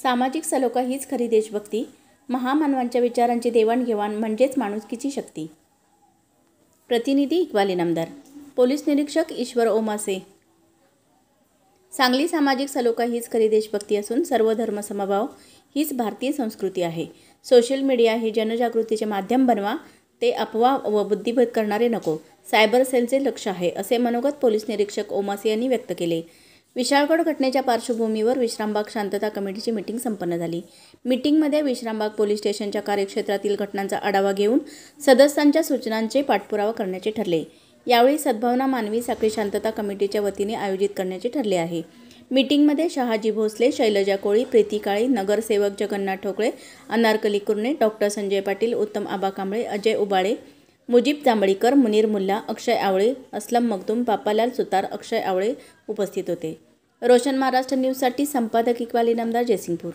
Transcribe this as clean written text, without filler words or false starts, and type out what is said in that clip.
सामाजिक सलोखा हीच खरी देशभक्ती. महामानवांच्या विचारांची देवाणघेवाण म्हणजेच माणुसकीची शक्ती. प्रतिनिधी इक्बाल इनामदार. पोलीस निरीक्षक ईश्वर ओमासे. सांगली. सामाजिक सलोखा हीच खरी देशभक्ती असून सर्व धर्मसमभाव हीच भारतीय संस्कृती आहे. सोशल मीडिया हे जनजागृतीचे माध्यम बनवा, ते अफवा व बुद्धिभेद करणारे नको. सायबर सेलचे लक्ष आहे, असे मनोगत पोलीस निरीक्षक ओमासे यांनी व्यक्त केले. विशाळगड घटनेच्या पार्श्वभूमीवर विश्रामबाग शांतता कमिटीची मीटिंग संपन्न झाली. मीटिंगमध्ये विश्रामबाग पोलीस स्टेशनच्या कार्यक्षेत्रातील घटनांचा आढावा घेऊन सदस्यांच्या सूचनांचे पाठपुरावा करण्याचे ठरले. यावेळी सद्भावना मानवी साखळी शांतता कमिटीच्या वतीने आयोजित करण्याचे ठरले आहे. मीटिंगमध्ये शहाजी भोसले, शैलजा कोळी, प्रीती काळे, नगरसेवक जगन्नाथ ठोकळे, अनारकली कुर्णे, डॉक्टर संजय पाटील, उत्तम आबा कांबळे, अजय उबाळे, मुजीब जांभळीकर, मुनीर मुल्ला, अक्षय आवळे, असलम मखदूम, बापालाल सुतार, अक्षय आवळे उपस्थित होते. रोशन महाराष्ट्र न्यूजसाठी संपादक इक्बाल इनामदार, जयसिंगपूर.